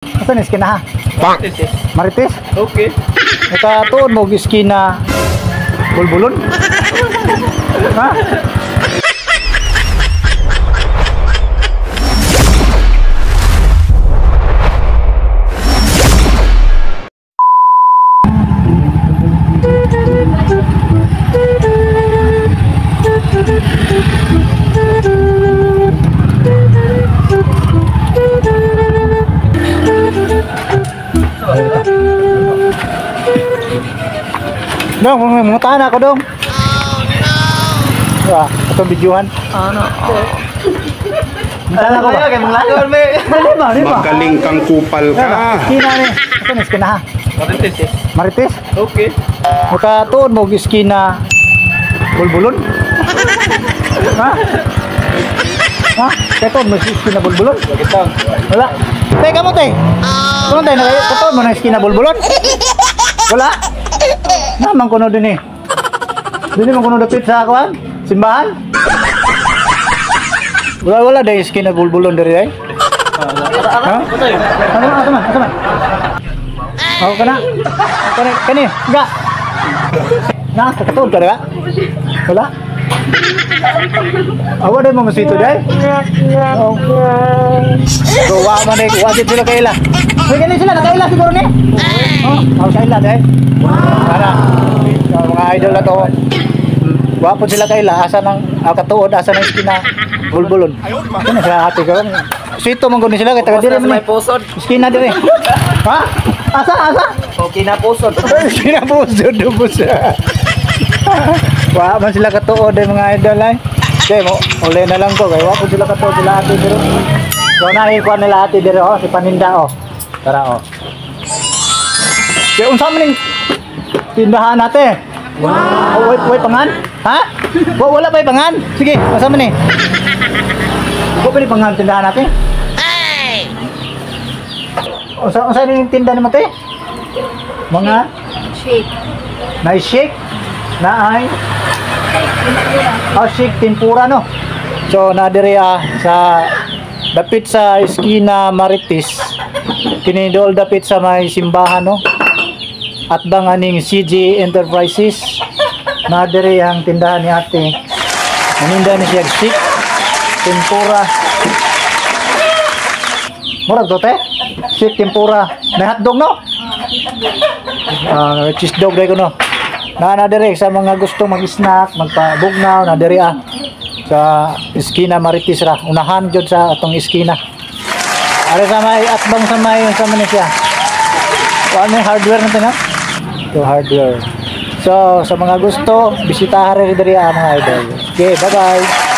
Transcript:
Asa ni skina ha? Marites. Marites? Okay. Nakatuon mo skina bulbulon? Ha? Dong, manguntahan ako dong. Oh no. Wah, atong videohan. Ano? Manguntahan ako ba? Kaya manglakad me. Di ba? Magaling kang kupal ka. Skina ni. Ito ni skina ha? Marites. Marites? Okay. Nakatuon mo skina bulbulon? Ha? Ha? Katuon mo skina bulbulon? Bagitang. Wala. Teka mo te. Kung tayo nakatuon mo na skina bulbulon? Wala. Naman kuno din eh. Dili man kuno dapit sa kuan? Simbahan? Wala dahil skin na bulbulon dari ay. Ha? Ano man? Oh, kana. Kani, enggak. Nah, ketut ka ba? Wala. Awa dai mo masito dai. Oh. So, wa man dai, wa sila kaila. Pwede sila nakaila siguro ni. Oh, sa ila dai. Para mga idol na to. Wapo sila kaila asa nang katuod asa nang skin na bulbulon. Ano sa ate ko? Sito man gud sila kay taga dire man. Pusod. Skin na dire. Ha? Asa? Okay na pusod. Skin na pusod do pusa. Wa man sila katuod ay mga idol ay. Okay mo, uli na lang ko kay wapo sila katuod sila ate dire. So na ikuan nila ate dire oh si paninda oh. Tara oh. Kaya unsa man ning tindahan natin? Wow. Oh, wait, pangan? Ha? Wala pa yung pangan? Sige, masama ni. Ikaw pa yung pangan tindahan natin? Hey! Unsa yung tindahan ni Mate? Mga? Shake. Na-shake? Na-ay? Oh, shake, tempura no? So, nadiri sa dapit sa Esquina Marites. Kinidol dapit sa may simbahan no? At bang aning CG Enterprises na diri ang tindahan ni ate. Maninda ni siya chick, tempura. Murag to te? Chick, tempura. May hotdog no? Cheese dog dai ko no. Na diri sa mga gusto mag-snack, magpabugnaw na diri sa Esquina Marites ra. Unahan jud sa atong Esquina. Ari sa may atbang sa may siya. Ano hardware natin ha? To hardware. So, sa mga gusto, bisitahan rin diri mga idol. Okay, bye-bye.